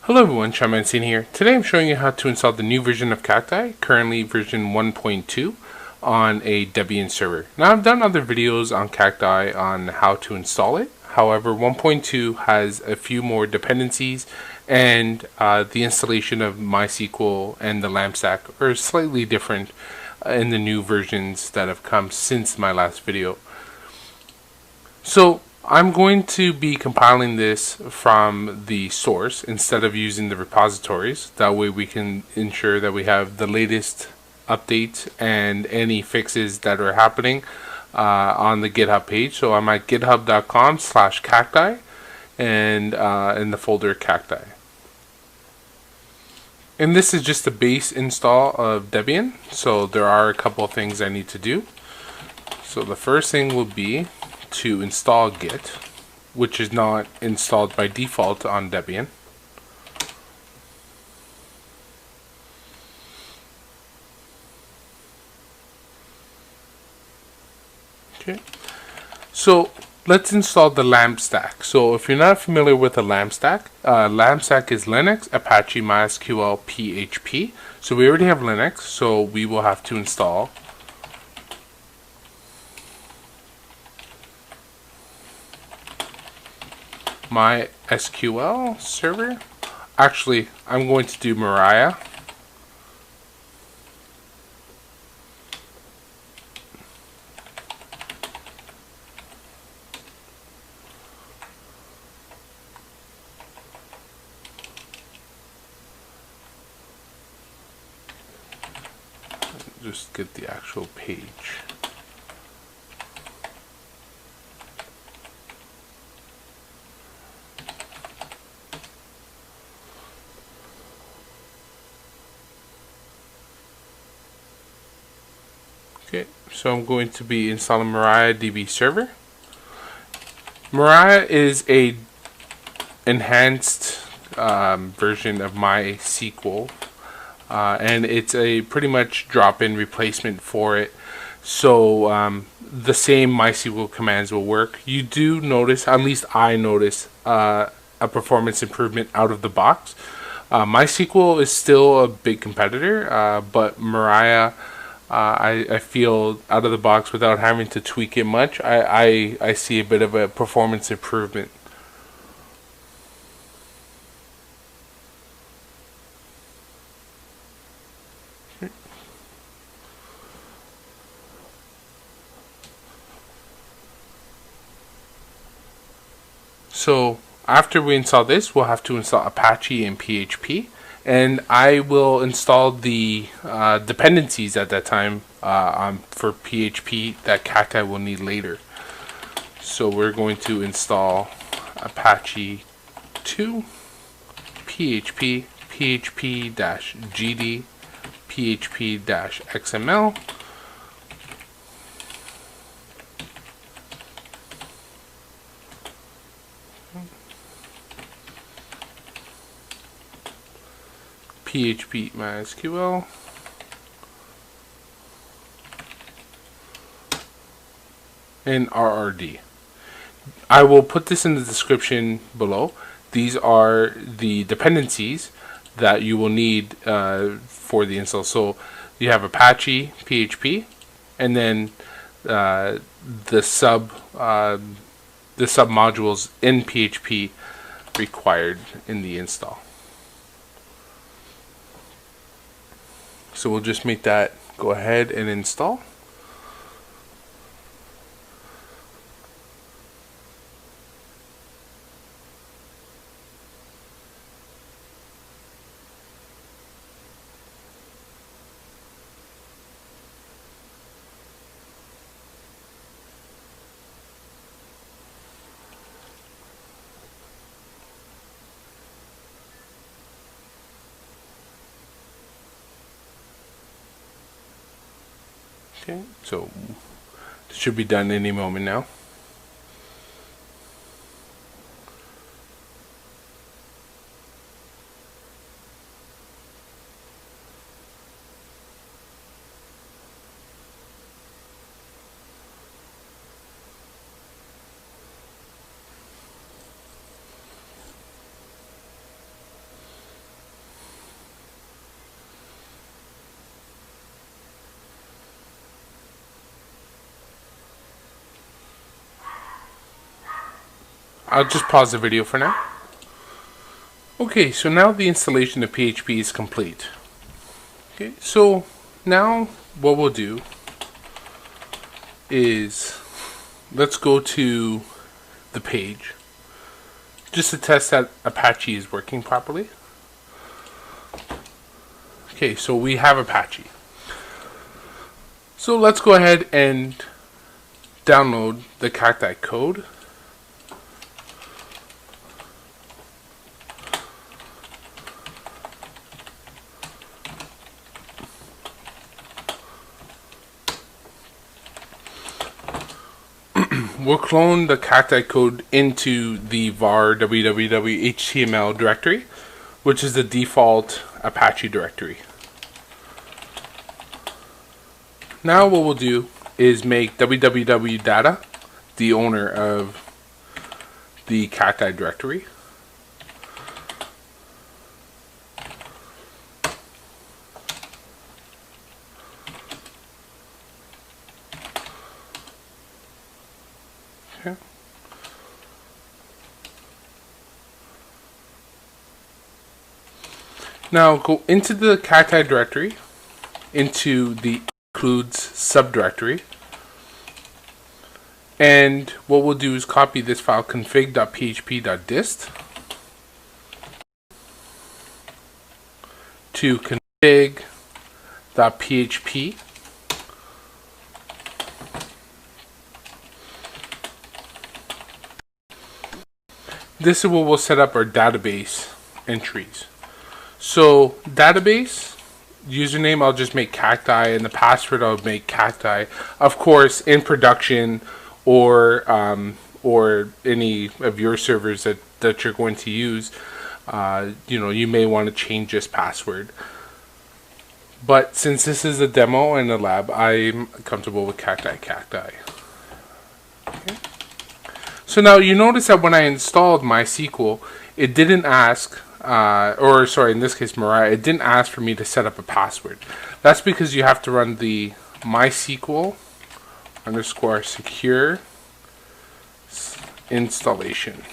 Hello everyone, Shaman here. Today I'm showing you how to install the new version of Cacti, currently version 1.2, on a Debian server. Now I've done other videos on Cacti on how to install it. However, 1.2 has a few more dependencies, and the installation of MySQL and the LAMP stack are slightly different in the new versions that have come since my last video. So I'm going to be compiling this from the source instead of using the repositories. That way we can ensure that we have the latest updates and any fixes that are happening on the GitHub page. So I'm at github.com/cacti and in the folder Cacti. And this is just a base install of Debian. So there are a couple of things I need to do. So the first thing will be to install Git, which is not installed by default on Debian. Okay, so let's install the LAMP stack. So if you're not familiar with the LAMP stack is Linux, Apache, MySQL, PHP. So we already have Linux, so we will have to install MySQL server. Actually, I'm going to do Mariah. Just get the actual page. Okay, so I'm going to be installing Mariah DB server. Mariah is a enhanced version of MySQL, and it's a pretty much drop-in replacement for it. So the same MySQL commands will work. You do notice, at least I notice, a performance improvement out of the box. MySQL is still a big competitor, but Mariah, I feel out of the box without having to tweak it much. I see a bit of a performance improvement. So after we install this, we'll have to install Apache and PHP. And I will install the dependencies at that time for PHP that Cacti will need later. So we're going to install Apache 2, PHP, PHP-GD, PHP-XML, PHP MySQL, and RRD. I will put this in the description below. These are the dependencies that you will need for the install. So you have Apache, PHP, and then the sub modules in PHP required in the install. So we'll just make that go ahead and install. Okay, so it should be done any moment now. I'll just pause the video for now. Okay, so now the installation of PHP is complete. Okay, so now what we'll do is let's go to the page just to test that Apache is working properly. Okay, so we have Apache. So let's go ahead and download the Cacti code. We'll clone the Cacti code into the var www html directory, which is the default Apache directory. Now what we'll do is make www data the owner of the Cacti directory. Okay. Now go into the Cacti directory, into the includes subdirectory, and what we'll do is copy this file config.php.dist to config.php. This is where we'll set up our database entries. So database username, I'll just make Cacti, and the password I'll make Cacti. Of course, in production or any of your servers that you're going to use, you may want to change this password. But since this is a demo and a lab, I'm comfortable with Cacti. Okay. So now you notice that when I installed MySQL, it didn't ask, in this case Mariah, it didn't ask for me to set up a password. That's because you have to run the MySQL _secure installation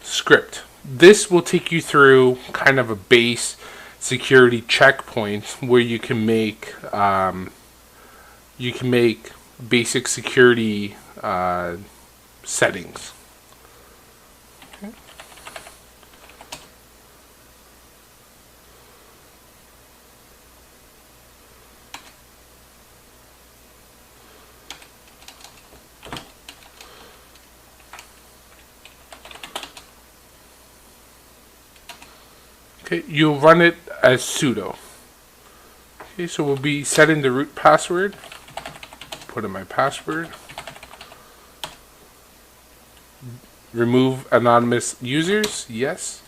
script. This will take you through kind of a base security checkpoint where you can make basic security settings. Okay, you'll run it as sudo. Okay, so we'll be setting the root password. Put in my password. Remove anonymous users. Yes.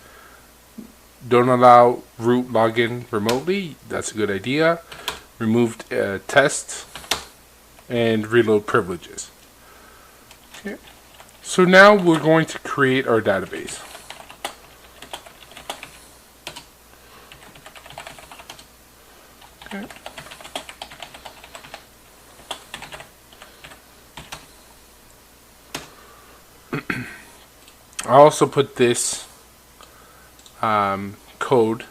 Don't allow root login remotely. That's a good idea. Remove tests and reload privileges. Okay. So now we're going to create our database. Okay. I also put this code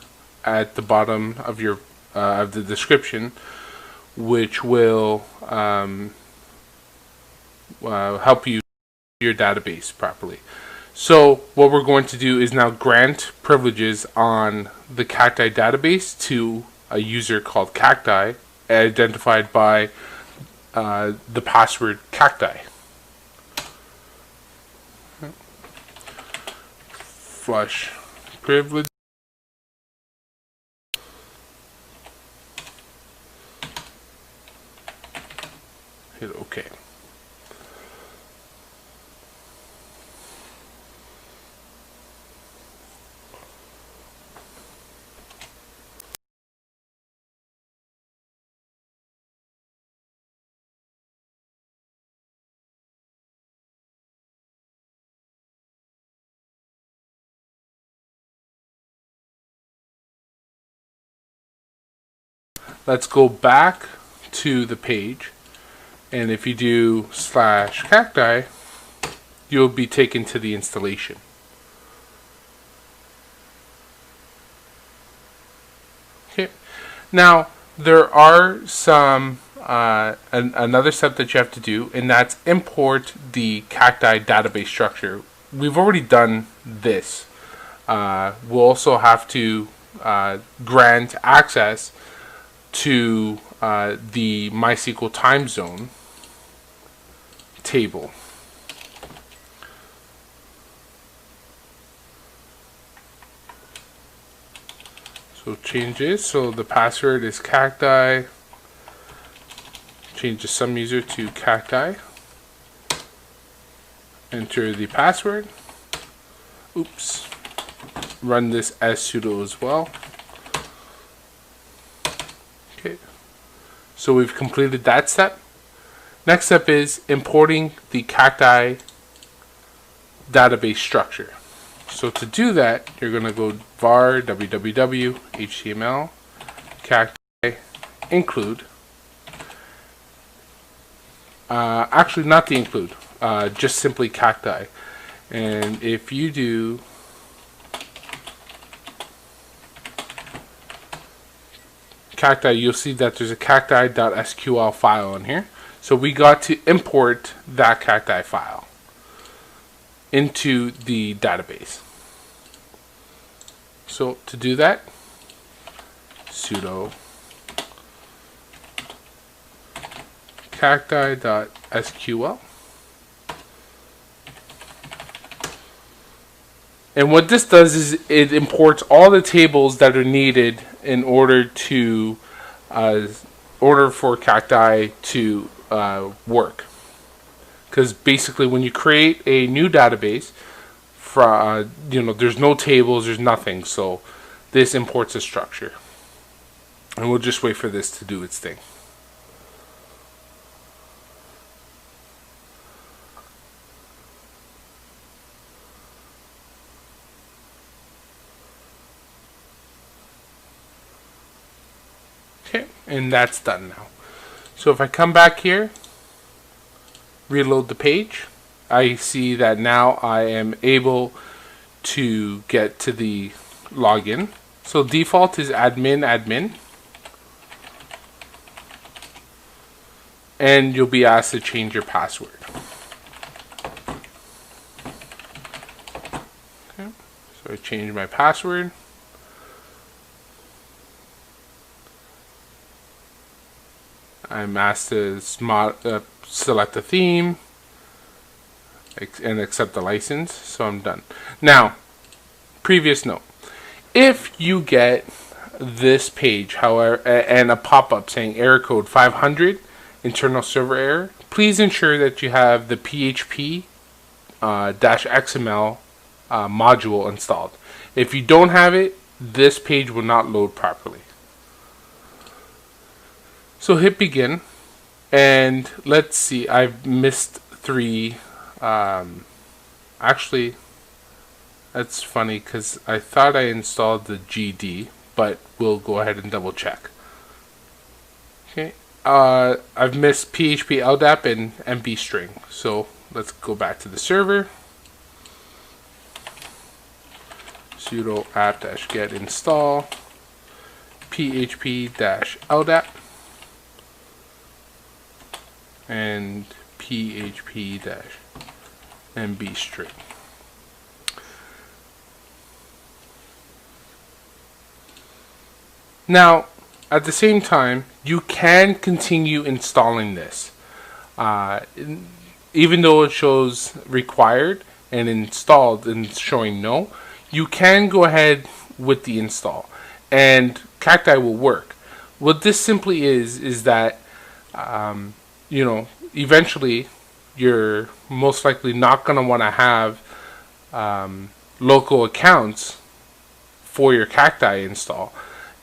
at the bottom of your of the description, which will help you your database properly. So what we're going to do is now grant privileges on the Cacti database to a user called Cacti, identified by the password Cacti. Flush privilege. Hit OK. Let's go back to the page, and if you do /cacti, you'll be taken to the installation. Okay. Now there are some another step that you have to do, and that's import the Cacti database structure. We've already done this. We'll also have to grant access to the MySQL time zone table. So changes. So the password is Cacti. Change the sum user to Cacti. Enter the password. Oops. Run this as sudo as well. Okay. So we've completed that step. Next step is importing the Cacti database structure. So to do that, you're going to go var www html cacti include. Actually, not the include, just simply Cacti. And if you do Cacti, you'll see that there's a cacti.sql file in here. So we got to import that Cacti file into the database. So to do that, sudo cacti.sql. And what this does is it imports all the tables that are needed in order to for Cacti to work. Because basically, when you create a new database, there's no tables, there's nothing. So this imports a structure, and we'll just wait for this to do its thing. Okay, and that's done now. So if I come back here, reload the page, I see that now I am able to get to the login. So default is admin, and you'll be asked to change your password. Okay, so I changed my password. I'm asked to select a theme and accept the license, so I'm done. Now, previous note, if you get this page, however, and a pop-up saying error code 500, internal server error, please ensure that you have the PHP -XML module installed. If you don't have it, this page will not load properly. So hit begin, and let's see, I've missed 3. Actually, that's funny because I thought I installed the GD, but we'll go ahead and double check. Okay, I've missed PHP LDAP and MB string, so let's go back to the server. Sudo apt-get install php-LDAP and php-mb string. Now, at the same time, you can continue installing this. Even though it shows required and installed and showing no, you can go ahead with the install, and Cacti will work. What this simply is that eventually you're most likely not going to want to have local accounts for your Cacti install,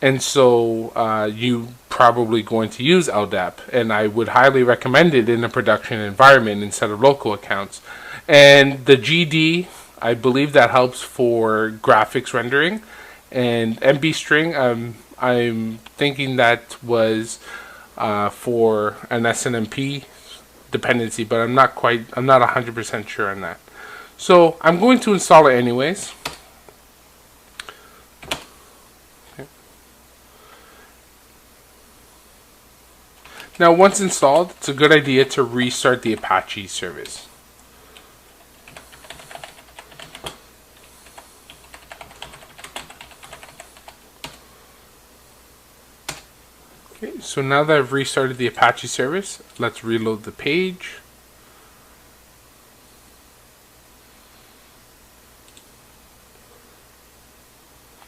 and so you probably going to use LDAP, and I would highly recommend it in a production environment instead of local accounts. And the GD, I believe that helps for graphics rendering, and MB string, I'm thinking that was for an SNMP dependency, but I'm not 100% sure on that. So I'm going to install it anyways. Okay. Now once installed, it's a good idea to restart the Apache service. Okay, so now that I've restarted the Apache service, let's reload the page.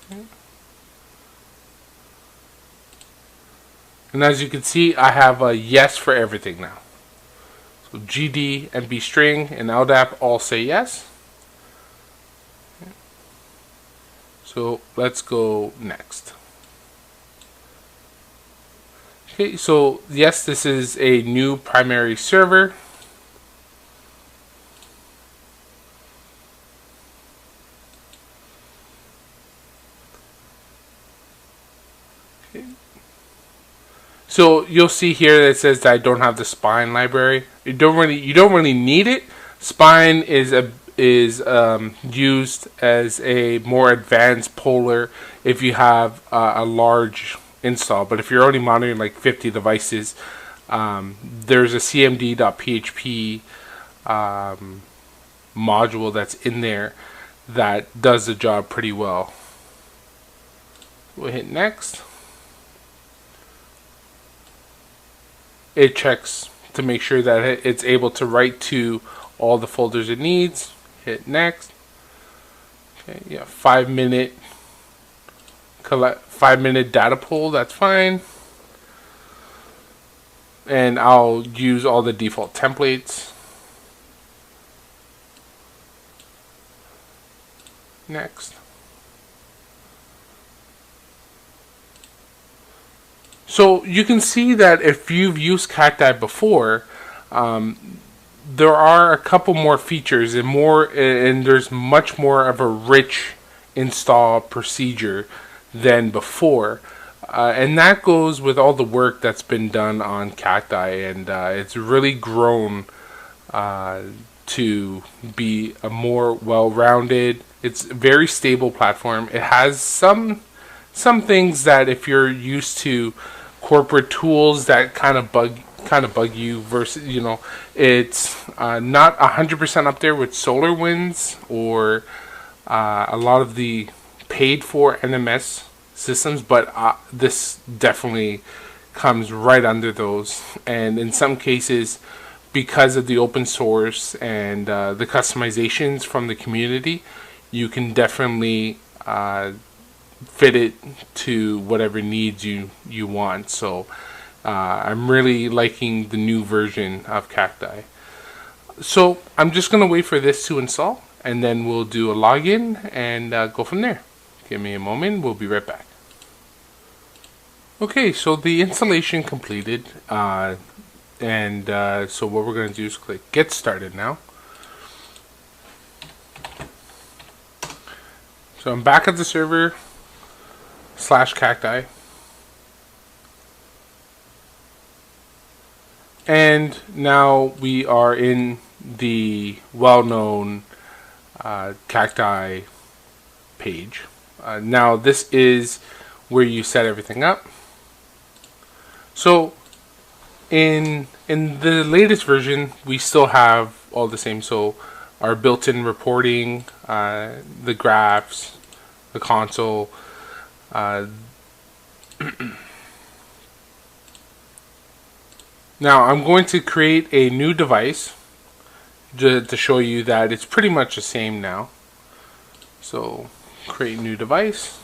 Okay. And as you can see, I have a yes for everything now. So GD, MB string, and LDAP all say yes. Okay. So let's go next. Okay, so yes, this is a new primary server. Okay. So you'll see here that it says that I don't have the spine library. You don't really need it. Spine is used as a more advanced poller if you have a large install, but if you're only monitoring like 50 devices, there's a cmd.php module that's in there that does the job pretty well. We'll hit next. It checks to make sure that it's able to write to all the folders it needs. Hit next. Okay, yeah, 5-minute data pool, that's fine. And I'll use all the default templates. Next. So you can see that if you've used Cacti before, there are a couple more features and there's much more of a rich install procedure than before, and that goes with all the work that's been done on Cacti, and it's really grown to be a more well-rounded. It's a very stable platform. It has some things that if you're used to corporate tools that kind of bug you, versus it's not 100% up there with SolarWinds or a lot of the paid for NMS systems, but this definitely comes right under those. And in some cases, because of the open source and the customizations from the community, you can definitely fit it to whatever needs you want. So I'm really liking the new version of Cacti. So I'm just going to wait for this to install, and then we'll do a login and go from there. Give me a moment, we'll be right back. Okay, so the installation completed, so what we're going to do is click Get Started now. So I'm back at the server /Cacti, and now we are in the well-known Cacti page. Now this is where you set everything up. So in the latest version, we still have all the same. So our built-in reporting, the graphs, the console. Now I'm going to create a new device to show you that it's pretty much the same now. So create new device.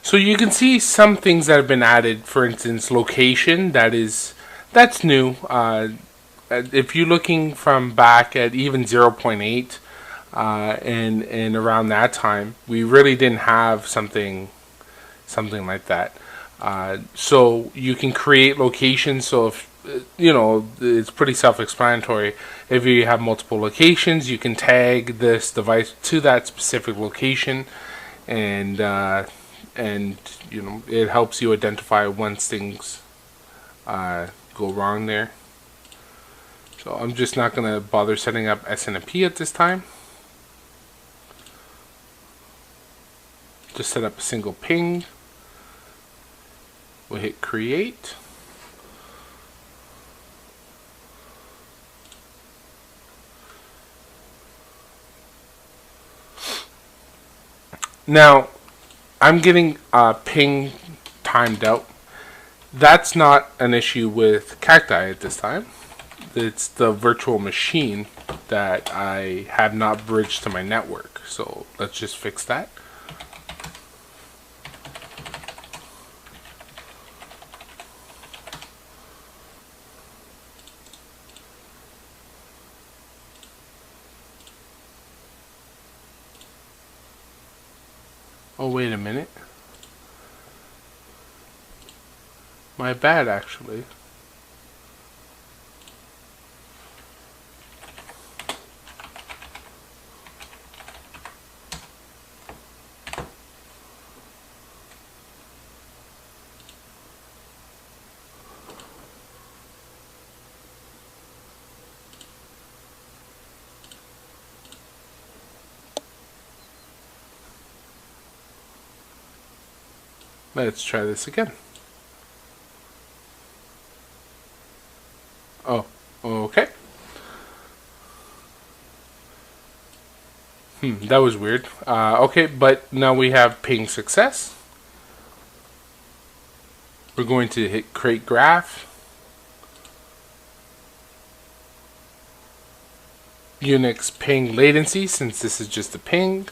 So you can see some things that have been added. For instance, location, that's new. If you're looking from back at even 0.8 and around that time, we really didn't have something like that. So you can create locations. So you know, it's pretty self-explanatory. If you have multiple locations, you can tag this device to that specific location, and you know, it helps you identify once things go wrong there. So I'm just not going to bother setting up SNMP at this time. Just set up a single ping. We'll hit create. Now, I'm getting ping timed out. That's not an issue with Cacti at this time. It's the virtual machine that I have not bridged to my network. So let's just fix that. Oh, wait a minute. My bad, actually. Let's try this again. Oh, okay. That was weird. Okay, but now we have ping success. We're going to hit create graph. Unix ping latency, since this is just a ping.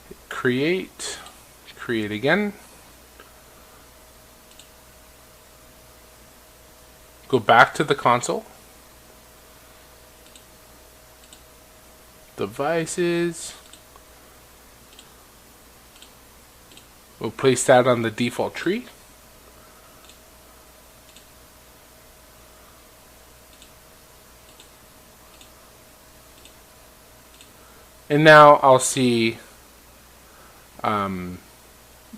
Hit create. Create again. Go back to the console. Devices. We'll place that on the default tree. And now I'll see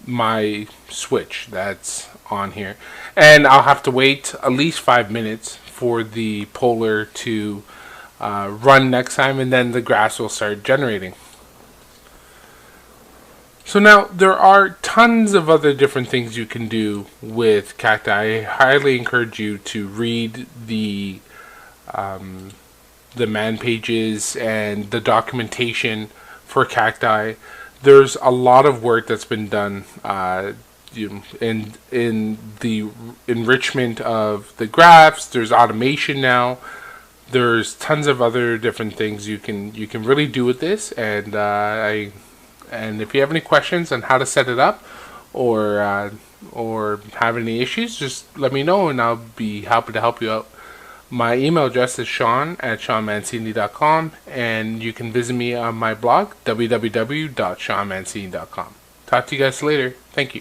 my switch that's on here, and I'll have to wait at least 5 minutes for the polar to run next time, and then the graphs will start generating. So now there are tons of other different things you can do with Cacti. I highly encourage you to read the man pages and the documentation for Cacti. There's a lot of work that's been done in the enrichment of the graphs. There's automation now. There's tons of other different things you can really do with this, and if you have any questions on how to set it up or have any issues, just let me know and I'll be happy to help you out. My email address is sean@seanmancini.com, and you can visit me on my blog, www.seanmancini.com. Talk to you guys later. Thank you.